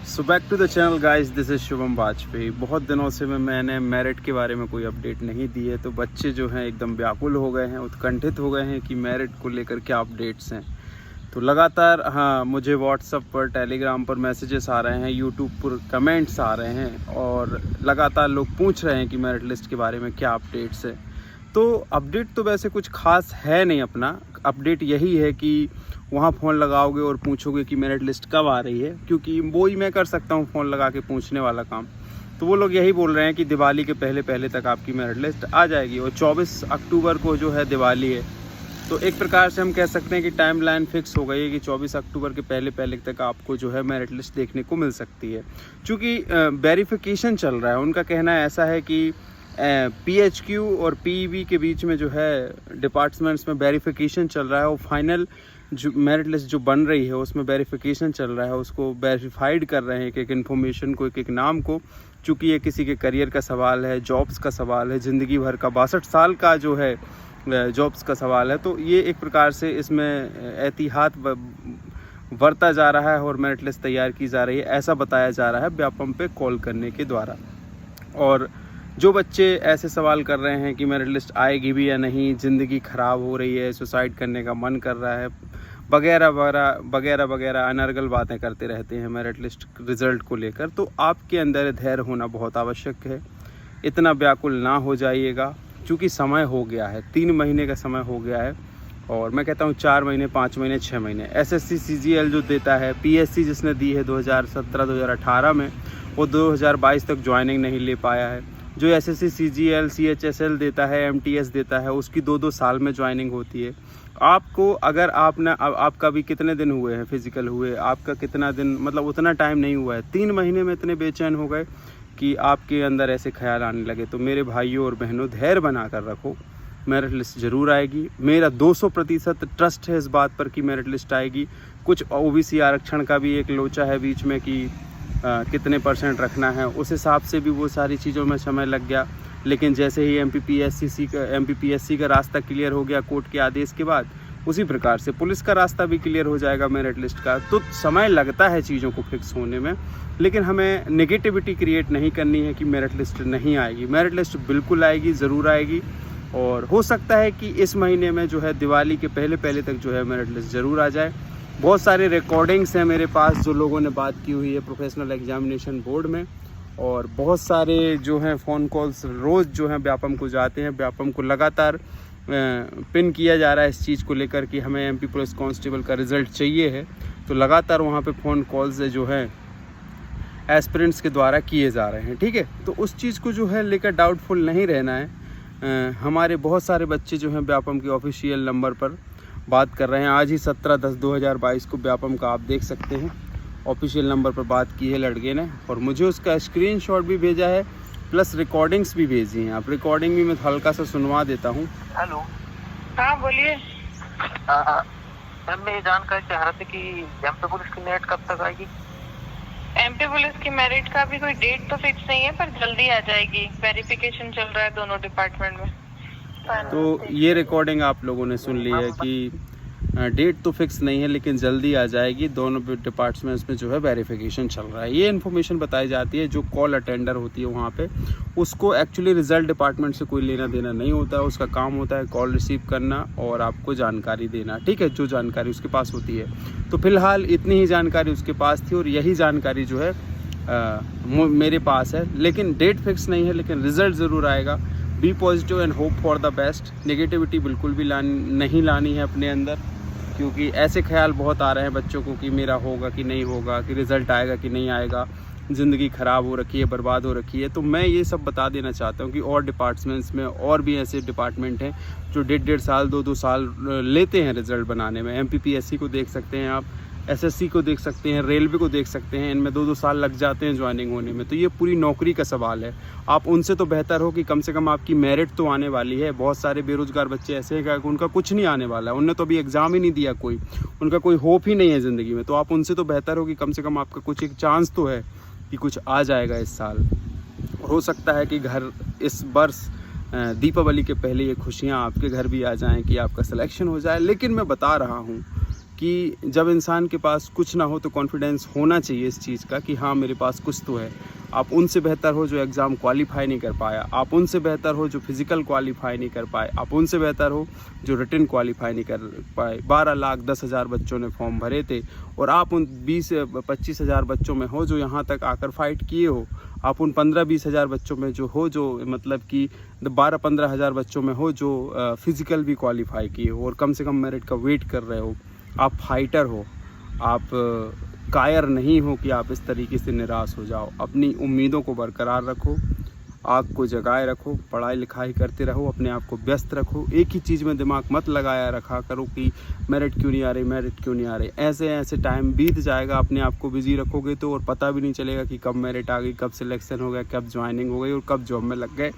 So back to the channel guys, this is Shubham Vajpayee. बहुत दिनों से मैंने मेरिट के बारे में कोई अपडेट नहीं दी है, तो बच्चे जो हैं एकदम व्याकुल हो गए हैं, उत्कंठित हो गए हैं कि मेरिट को लेकर क्या अपडेट्स हैं। तो लगातार मुझे व्हाट्सएप पर, टेलीग्राम पर मैसेजेस आ रहे हैं, यूट्यूब पर कमेंट्स आ रहे हैं और लगातार लोग पूछ रहे हैं कि मेरिट लिस्ट के बारे में क्या अपडेट्स है। तो अपडेट तो वैसे कुछ खास है नहीं। अपना अपडेट यही है कि वहाँ फ़ोन लगाओगे और पूछोगे कि मेरिट लिस्ट कब आ रही है, क्योंकि वो ही मैं कर सकता हूँ, फ़ोन लगा के पूछने वाला काम। तो वो लोग यही बोल रहे हैं कि दिवाली के पहले तक आपकी मेरिट लिस्ट आ जाएगी और 24 अक्टूबर को जो है दिवाली है। तो एक प्रकार से हम कह सकते हैं कि टाइम लाइन फिक्स हो गई है कि 24 अक्टूबर के पहले तक आपको जो है मेरिट लिस्ट देखने को मिल सकती है। चूँकि वेरिफिकेशन चल रहा है, उनका कहना ऐसा है कि PHQ और PEB के बीच में जो है डिपार्टमेंट्स में वेरिफिकेशन चल रहा है और फाइनल जो मेरिट लिस्ट जो बन रही है उसमें वेरिफिकेशन चल रहा है, उसको वेरीफाइड कर रहे हैं एक इन्फॉर्मेशन को, एक नाम को। चूँकि ये किसी के करियर का सवाल है, जॉब्स का सवाल है, ज़िंदगी भर का 62 साल का जो है जॉब्स का सवाल है। तो ये एक प्रकार से इसमें एहतियात बरता जा रहा है और मेरिट लिस्ट तैयार की जा रही है, ऐसा बताया जा रहा है व्यापम पे कॉल करने के द्वारा। और जो बच्चे ऐसे सवाल कर रहे हैं कि मेरिट लिस्ट आएगी भी या नहीं, ज़िंदगी ख़राब हो रही है, सुसाइड करने का मन कर रहा है, वगैरह अनर्गल बातें करते रहते हैं मेरिट लिस्ट रिज़ल्ट को लेकर, तो आपके अंदर धैर्य होना बहुत आवश्यक है। इतना व्याकुल ना हो जाइएगा, क्योंकि समय हो गया है, 3 महीने का समय हो गया है। और मैं कहता हूँ 4 महीने, 5 महीने, 6 महीने। SSC CGL जो देता है, PSC जिसने दी है 2017-2018 में, वो 2022 तक ज्वाइनिंग नहीं ले पाया है। जो SSC CGL CHSL देता है, MTS देता है, उसकी 2-2 साल में ज्वाइनिंग होती है। आपको अगर आपका भी कितने दिन हुए हैं फिज़िकल हुए, आपका कितना दिन, मतलब उतना टाइम नहीं हुआ है, 3 महीने में इतने बेचैन हो गए कि आपके अंदर ऐसे ख्याल आने लगे। तो मेरे भाइयों और बहनों, धैर्य बना कर रखो, मेरिट लिस्ट ज़रूर आएगी। मेरा 200% ट्रस्ट है इस बात पर कि मेरिट लिस्ट आएगी। कुछ OBC आरक्षण का भी एक लोचा है बीच में कि कितने % रखना है, उस हिसाब से भी वो सारी चीज़ों में समय लग गया। लेकिन जैसे ही MPPSC का रास्ता क्लियर हो गया कोर्ट के आदेश के बाद, उसी प्रकार से पुलिस का रास्ता भी क्लियर हो जाएगा मेरिट लिस्ट का। तो समय लगता है चीज़ों को फिक्स होने में, लेकिन हमें नेगेटिविटी क्रिएट नहीं करनी है कि मेरिट लिस्ट नहीं आएगी। मेरिट लिस्ट बिल्कुल आएगी, ज़रूर आएगी। और हो सकता है कि इस महीने में जो है दिवाली के पहले तक जो है मेरिट लिस्ट ज़रूर आ जाए। बहुत सारे रिकॉर्डिंग्स हैं मेरे पास जो लोगों ने बात की हुई है प्रोफेशनल एग्जामिनेशन बोर्ड में, और बहुत सारे जो हैं फ़ोन कॉल्स रोज़ जो हैं व्यापम को जाते हैं। व्यापम को लगातार पिन किया जा रहा है इस चीज़ को लेकर कि हमें MP पुलिस कांस्टेबल का रिज़ल्ट चाहिए है। तो लगातार वहाँ पे फ़ोन कॉल्स जो हैं एस्पिरेंट्स के द्वारा किए जा रहे हैं, ठीक है। तो उस चीज़ को जो है लेकर डाउटफुल नहीं रहना है। हमारे बहुत सारे बच्चे जो हैं व्यापम के ऑफिशियल नंबर पर बात कर रहे हैं। आज ही 17/10/2022 को व्यापम का आप देख सकते हैं ऑफिशियल नंबर पर बात की है लड़के ने, और मुझे उसका स्क्रीनशॉट भी भेजा है, प्लस रिकॉर्डिंग्स भी भेजी हैं। आप रिकॉर्डिंग भी मैं हल्का सा सुनवा देता हूँ। हेलो, हाँ बोलिए। मैम मैं ये जानकारी चाह रहा था कि MP पुलिस की मेरिट कब तक आएगी? MP पुलिस की मेरिट का भी कोई डेट तो फिक्स नहीं है, पर जल्दी आ जाएगी। वेरिफिकेशन चल रहा है दोनों डिपार्टमेंट में। तो ये रिकॉर्डिंग आप लोगों ने सुन ली है कि डेट तो फिक्स नहीं है लेकिन जल्दी आ जाएगी। दोनों डिपार्टमेंट्स में जो है वेरिफिकेशन चल रहा है। ये इन्फॉर्मेशन बताई जाती है। जो कॉल अटेंडर होती है वहाँ पे, उसको एक्चुअली रिज़ल्ट डिपार्टमेंट से कोई लेना देना नहीं होता है। उसका काम होता है कॉल रिसीव करना और आपको जानकारी देना, ठीक है, जो जानकारी उसके पास होती है। तो फिलहाल इतनी ही जानकारी उसके पास थी और यही जानकारी जो है मेरे पास है। लेकिन डेट फिक्स नहीं है, लेकिन रिज़ल्ट ज़रूर आएगा। Be positive and hope for the best. Negativity बिल्कुल भी नहीं लानी है अपने अंदर, क्योंकि ऐसे ख्याल बहुत आ रहे हैं बच्चों को कि मेरा होगा कि नहीं होगा, कि रिज़ल्ट आएगा कि नहीं आएगा, ज़िंदगी ख़राब हो रखी है, बर्बाद हो रखी है। तो मैं ये सब बता देना चाहता हूँ कि और डिपार्टमेंट्स में और भी ऐसे डिपार्टमेंट हैं जो 1.5 साल 2-2 साल लेते हैं रिज़ल्ट बनाने में। MPPSC को देख सकते हैं आप, SSC को देख सकते हैं, रेलवे को देख सकते हैं। इनमें 2-2 साल लग जाते हैं ज्वाइनिंग होने में। तो ये पूरी नौकरी का सवाल है। आप उनसे तो बेहतर हो कि कम से कम आपकी मेरिट तो आने वाली है। बहुत सारे बेरोज़गार बच्चे ऐसे हैं कि उनका कुछ नहीं आने वाला है, उनने तो अभी एग्ज़ाम ही नहीं दिया, उनका कोई होप ही नहीं है ज़िंदगी में। तो आप उनसे तो बेहतर हो कि कम से कम आपका कुछ एक चांस तो है कि कुछ आ जाएगा इस साल। हो सकता है कि घर इस वर्ष दीपावली के पहले ये खुशियाँ आपके घर भी आ जाएँ कि आपका सिलेक्शन हो जाए। लेकिन मैं बता रहा हूँ कि जब इंसान के पास कुछ ना हो तो कॉन्फिडेंस होना चाहिए इस चीज़ का कि हाँ मेरे पास कुछ तो है। आप उनसे बेहतर हो जो एग्ज़ाम क्वालिफाई नहीं कर पाया, आप उनसे बेहतर हो जो फिज़िकल क्वालिफाई नहीं कर पाए, आप उनसे बेहतर हो जो रिटन क्वालिफाई नहीं कर पाए। 12,10,000 बच्चों ने फॉर्म भरे थे और आप उन 20-25 हज़ार बच्चों में हो जो यहाँ तक आकर फाइट किए हो। आप उन 15-20 हज़ार बच्चों में जो हो जो मतलब कि 12-15 हज़ार बच्चों में हो जो फिज़िकल भी क्वालिफाई किए हो और कम से कम मेरिट का वेट कर रहे हो। आप फाइटर हो, आप कायर नहीं हो कि आप इस तरीके से निराश हो जाओ। अपनी उम्मीदों को बरकरार रखो, आग को जगाए रखो, पढ़ाई लिखाई करते रहो, अपने आप को व्यस्त रखो। एक ही चीज़ में दिमाग मत लगाया रखा करो कि मेरिट क्यों नहीं आ रही, मेरिट क्यों नहीं आ रही। ऐसे ऐसे टाइम बीत जाएगा, अपने आप को बिजी रखोगे तो और पता भी नहीं चलेगा कि कब मेरिट आ गई, कब सिलेक्शन हो गया, कब ज्वाइनिंग हो गई और कब जॉब में लग गए।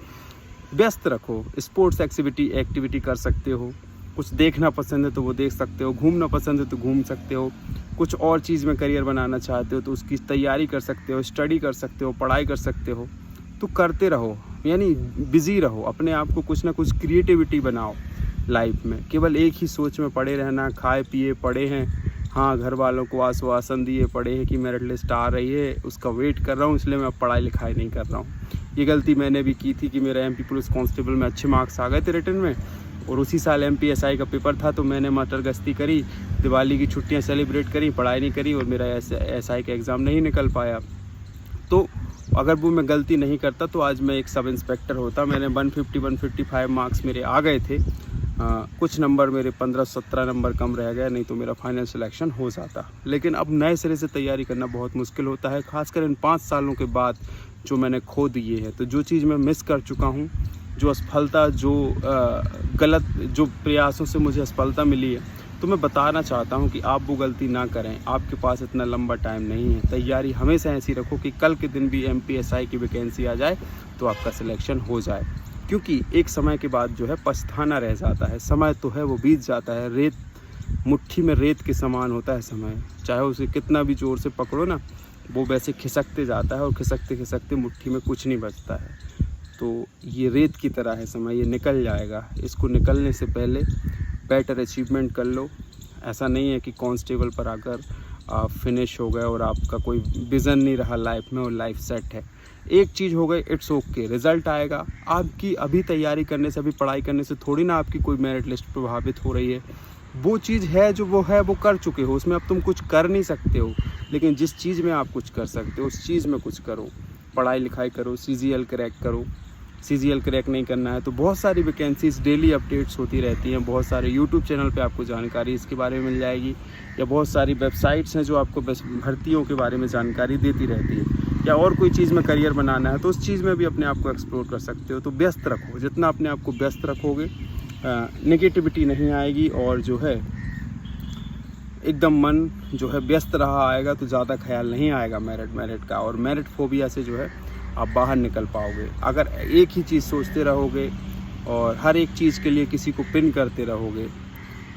व्यस्त रखो। स्पोर्ट्स एक्टिविटी कर सकते हो, कुछ देखना पसंद है तो वो देख सकते हो, घूमना पसंद है तो घूम सकते हो, कुछ और चीज़ में करियर बनाना चाहते हो तो उसकी तैयारी कर सकते हो, स्टडी कर सकते हो, पढ़ाई कर सकते हो। तो करते रहो, यानी बिज़ी रहो, अपने आप को कुछ ना कुछ क्रिएटिविटी बनाओ लाइफ में। केवल एक ही सोच में पड़े रहना, खाए पिए पड़े हैं, हाँ घर वालों को आश्वासन दिए पड़े हैं कि मेरिट लिस्ट आ रही है, उसका वेट कर रहा हूँ इसलिए मैं अब पढ़ाई लिखाई नहीं कर रहा हूँ। ये गलती मैंने भी की थी कि मेरा MP पुलिस कांस्टेबल में अच्छे मार्क्स आ गए थे रिटन में और उसी साल MPSI का पेपर था तो मैंने मटर गश्ती करी, दिवाली की छुट्टियां सेलिब्रेट करी, पढ़ाई नहीं करी और मेरा SI का एग्ज़ाम नहीं निकल पाया। तो अगर वो मैं गलती नहीं करता तो आज मैं एक सब इंस्पेक्टर होता। मैंने 150-155 मार्क्स मेरे आ गए थे, कुछ नंबर मेरे 15-17 नंबर कम रह गए, नहीं तो मेरा फाइनल सिलेक्शन हो जाता। लेकिन अब नए सिरे से तैयारी करना बहुत मुश्किल होता है, खासकर इन 5 सालों के बाद जो मैंने खो दिए हैं। तो जो चीज़ मैं मिस कर चुका हूँ, जो असफलता, जो गलत जो प्रयासों से मुझे असफलता मिली है, तो मैं बताना चाहता हूं कि आप वो गलती ना करें। आपके पास इतना लंबा टाइम नहीं है। तैयारी हमेशा ऐसी रखो कि कल के दिन भी MPSI की वैकेंसी आ जाए तो आपका सिलेक्शन हो जाए, क्योंकि एक समय के बाद जो है पछताना रह जाता है। समय तो है वो बीत जाता है, रेत मुट्ठी में रेत के समान होता है समय, चाहे उसे कितना भी ज़ोर से पकड़ो ना, वो वैसे खिसकते जाता है और खिसकते खिसकते मुट्ठी में कुछ नहीं बचता है। तो ये रेत की तरह है समय, ये निकल जाएगा। इसको निकलने से पहले बेटर अचीवमेंट कर लो। ऐसा नहीं है कि कांस्टेबल पर आकर आप फिनिश हो गए और आपका कोई विज़न नहीं रहा लाइफ में और लाइफ सेट है। एक चीज़ हो गई, इट्स ओके, रिज़ल्ट आएगा। आपकी अभी तैयारी करने से, अभी पढ़ाई करने से थोड़ी ना आपकी कोई मेरिट लिस्ट प्रभावित हो रही है। वो चीज़ है जो वो है, वो कर चुके हो, उसमें अब तुम कुछ कर नहीं सकते हो। लेकिन जिस चीज़ में आप कुछ कर सकते हो उस चीज़ में कुछ करो, पढ़ाई लिखाई करो, CGL क्रैक करो। CGL क्रैक नहीं करना है तो बहुत सारी वैकेंसीज डेली अपडेट्स होती रहती हैं। बहुत सारे YouTube चैनल पे आपको जानकारी इसके बारे में मिल जाएगी, या बहुत सारी वेबसाइट्स हैं जो आपको भर्तियों के बारे में जानकारी देती रहती है। या और कोई चीज़ में करियर बनाना है तो उस चीज़ में भी अपने आप को एक्सप्लोर कर सकते हो। तो व्यस्त रखो, जितना अपने आप को व्यस्त रखोगे नेगेटिविटी नहीं आएगी और जो है एकदम मन जो है व्यस्त रहा आएगा तो ज़्यादा ख्याल नहीं आएगा मेरिट का, और मेरिट फोबिया से जो है आप बाहर निकल पाओगे। अगर एक ही चीज़ सोचते रहोगे और हर एक चीज़ के लिए किसी को पिन करते रहोगे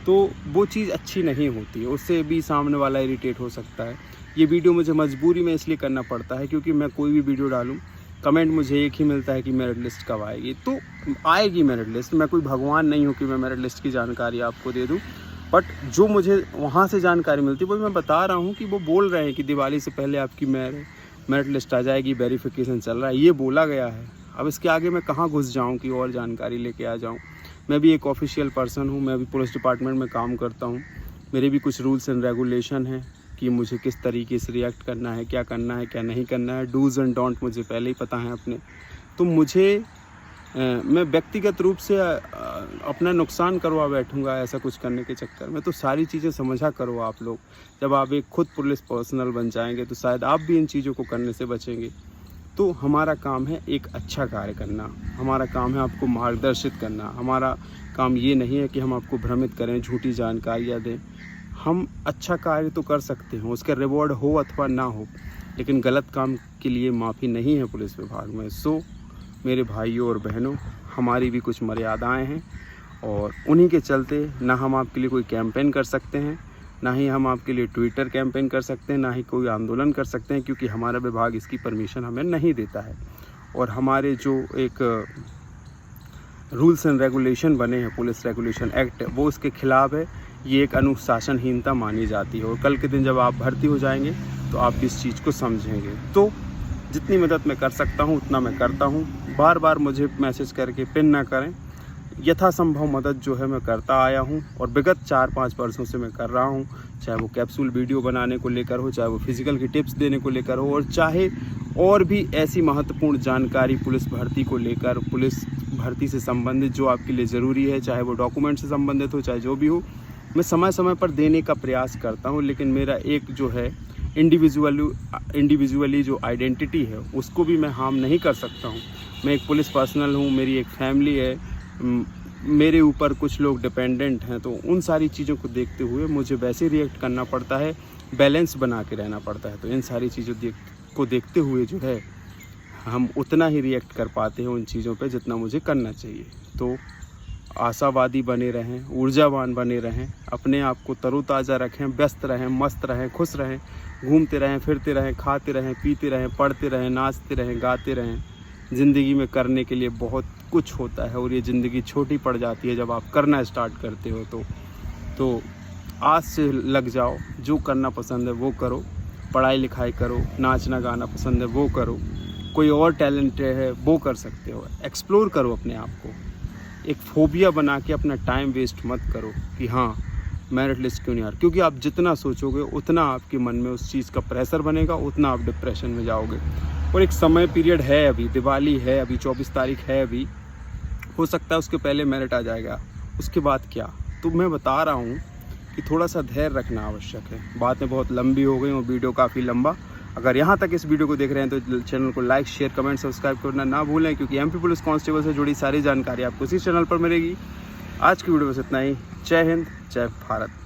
तो वो चीज़ अच्छी नहीं होती है, उससे भी सामने वाला इरिटेट हो सकता है। ये वीडियो मुझे मजबूरी में इसलिए करना पड़ता है क्योंकि मैं कोई भी वीडियो डालूं कमेंट मुझे एक ही मिलता है कि मेरिट लिस्ट कब आएगी। तो आएगी मेरिट लिस्ट, मैं कोई भगवान नहीं हूँ कि मैं मेरिट लिस्ट की जानकारी आपको दे दूँ, बट जो मुझे वहाँ से जानकारी मिलती है वो मैं बता रहा हूँ कि वो बोल रहे हैं कि दिवाली से पहले आपकी मेरिट लिस्ट आ जाएगी, वेरिफिकेशन चल रहा है, ये बोला गया है। अब इसके आगे मैं कहाँ घुस जाऊँ कि और जानकारी लेके आ जाऊँ। मैं भी एक ऑफिशियल पर्सन हूँ, मैं भी पुलिस डिपार्टमेंट में काम करता हूँ, मेरे भी कुछ रूल्स एंड रेगुलेशन हैं कि मुझे किस तरीके से रिएक्ट करना है, क्या नहीं करना है। डूज़ एंड डोंट मुझे पहले ही पता है अपने। तो मुझे मैं व्यक्तिगत रूप से अपना नुकसान करवा बैठूंगा ऐसा कुछ करने के चक्कर में। तो सारी चीज़ें समझा करो आप लोग। जब आप एक खुद पुलिस पर्सनल बन जाएंगे तो शायद आप भी इन चीज़ों को करने से बचेंगे। तो हमारा काम है एक अच्छा कार्य करना, हमारा काम है आपको मार्गदर्शित करना। हमारा काम ये नहीं है कि हम आपको भ्रमित करें, झूठी जानकारियाँ दें। हम अच्छा कार्य तो कर सकते हैं, उसका रिवॉर्ड हो अथवा ना हो, लेकिन गलत काम के लिए माफ़ी नहीं है पुलिस विभाग में। सो मेरे भाइयों और बहनों, हमारी भी कुछ मर्यादाएं हैं और उन्हीं के चलते ना हम आपके लिए कोई कैंपेन कर सकते हैं, ना ही हम आपके लिए ट्विटर कैंपेन कर सकते हैं, ना ही कोई आंदोलन कर सकते हैं, क्योंकि हमारा विभाग इसकी परमिशन हमें नहीं देता है। और हमारे जो एक रूल्स एंड रेगुलेशन बने हैं, पुलिस रेगुलेशन एक्ट, वो उसके खिलाफ है। ये एक अनुशासनहीनता मानी जाती है। और कल के दिन जब आप भर्ती हो जाएंगे तो आप इस चीज़ को समझेंगे। तो जितनी मदद मैं कर सकता हूँ उतना मैं करता हूँ। बार बार मुझे मैसेज करके पिन ना करें, यथासंभव मदद जो है मैं करता आया हूँ और विगत 4-5 वर्षों से मैं कर रहा हूँ। चाहे वो कैप्सूल वीडियो बनाने को लेकर हो, चाहे वो फिजिकल की टिप्स देने को लेकर हो, और चाहे और भी ऐसी महत्वपूर्ण जानकारी पुलिस भर्ती को लेकर, पुलिस भर्ती से संबंधित जो आपके लिए ज़रूरी है, चाहे वो डॉक्यूमेंट से संबंधित हो, चाहे जो भी हो, मैं समय समय पर देने का प्रयास करता हूँ। लेकिन मेरा एक जो है इंडिविजुअली जो आइडेंटिटी है उसको भी मैं हार्म नहीं कर सकता हूँ। मैं एक पुलिस पर्सनल हूँ, मेरी एक फैमिली है, मेरे ऊपर कुछ लोग डिपेंडेंट हैं, तो उन सारी चीज़ों को देखते हुए मुझे वैसे रिएक्ट करना पड़ता है, बैलेंस बना के रहना पड़ता है। तो इन सारी चीज़ों को देखते हुए जो है हम उतना ही रिएक्ट कर पाते हैं उन चीज़ों पे जितना मुझे करना चाहिए। तो आशावादी बने रहें, ऊर्जावान बने रहें, अपने आप को तरोताज़ा रखें, व्यस्त रहें, मस्त रहें, खुश रहें, घूमते रहें, फिरते रहें, खाते रहें, पीते रहें, पढ़ते रहें, नाचते रहें, गाते रहें। ज़िंदगी में करने के लिए बहुत कुछ होता है और ये ज़िंदगी छोटी पड़ जाती है जब आप करना स्टार्ट करते हो। तो आज से लग जाओ, जो करना पसंद है वो करो, पढ़ाई लिखाई करो, नाचना गाना पसंद है वो करो, कोई और टैलेंट है वो कर सकते हो, एक्सप्लोर करो अपने आप को। एक फोबिया बना के अपना टाइम वेस्ट मत करो कि हाँ मेरिट लिस्ट क्यों नहीं आ रही, क्योंकि आप जितना सोचोगे उतना आपके मन में उस चीज़ का प्रेशर बनेगा, उतना आप डिप्रेशन में जाओगे। और एक समय पीरियड है, अभी दिवाली है, अभी 24 तारीख है, अभी हो सकता है उसके पहले मेरिट आ जाएगा, उसके बाद क्या। तो मैं बता रहा हूँ कि थोड़ा सा धैर्य रखना आवश्यक है। बातें बहुत लंबी हो गई और वीडियो काफ़ी लंबा। अगर यहाँ तक इस वीडियो को देख रहे हैं तो चैनल को लाइक, शेयर, कमेंट, सब्सक्राइब करना ना भूलें, क्योंकि एमपी पुलिस कांस्टेबल से जुड़ी सारी जानकारी आपको इसी चैनल पर मिलेगी। आज की वीडियो में इतना ही। जय हिंद, जय भारत।